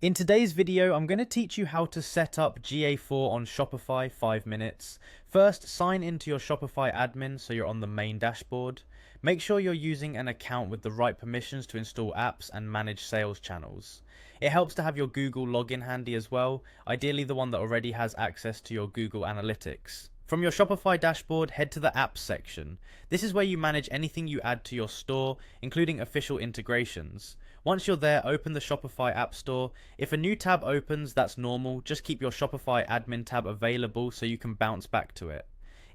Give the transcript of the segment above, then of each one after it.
In today's video, I'm going to teach you how to set up GA4 on Shopify 5 minutes. First, sign into your Shopify admin so you're on the main dashboard. Make sure you're using an account with the right permissions to install apps and manage sales channels. It helps to have your Google login handy as well, ideally the one that already has access to your Google Analytics. From your Shopify dashboard, head to the Apps section. This is where you manage anything you add to your store, including official integrations. Once you're there, open the Shopify App Store. If a new tab opens, that's normal. Just keep your Shopify admin tab available so you can bounce back to it.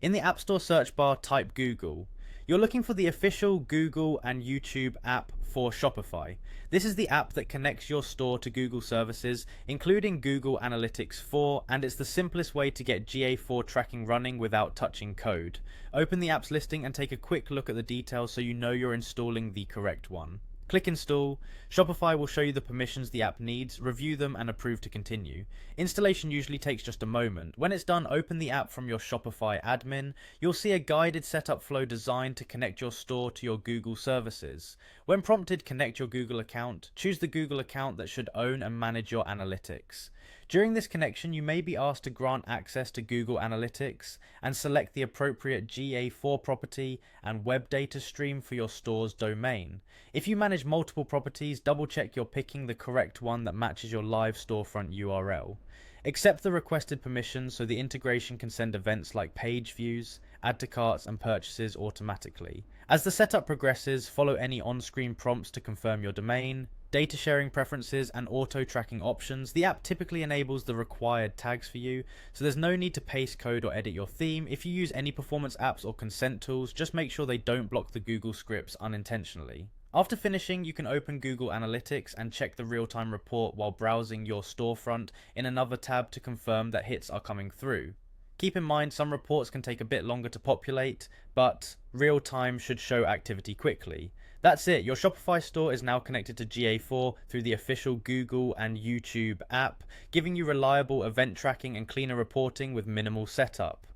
In the App Store search bar, type Google. You're looking for the official Google and YouTube app for Shopify. This is the app that connects your store to Google services, including Google Analytics 4, and it's the simplest way to get GA4 tracking running without touching code. Open the app's listing and take a quick look at the details so you know you're installing the correct one. Click Install. Shopify will show you the permissions the app needs, review them and approve to continue. Installation usually takes just a moment. When it's done, open the app from your Shopify admin. You'll see a guided setup flow designed to connect your store to your Google services. When prompted, connect your Google account. Choose the Google account that should own and manage your analytics. During this connection, you may be asked to grant access to Google Analytics and select the appropriate GA4 property and web data stream for your store's domain. If you manage multiple properties, double check you're picking the correct one that matches your live storefront URL. Accept the requested permissions so the integration can send events like page views, add to carts and purchases automatically. As the setup progresses, follow any on-screen prompts to confirm your domain, data sharing preferences and auto tracking options. The app typically enables the required tags for you, so there's no need to paste code or edit your theme. If you use any performance apps or consent tools, just make sure they don't block the Google scripts unintentionally. After finishing, you can open Google Analytics and check the real-time report while browsing your storefront in another tab to confirm that hits are coming through. Keep in mind some reports can take a bit longer to populate, but real-time should show activity quickly. That's it, your Shopify store is now connected to GA4 through the official Google and YouTube app, giving you reliable event tracking and cleaner reporting with minimal setup.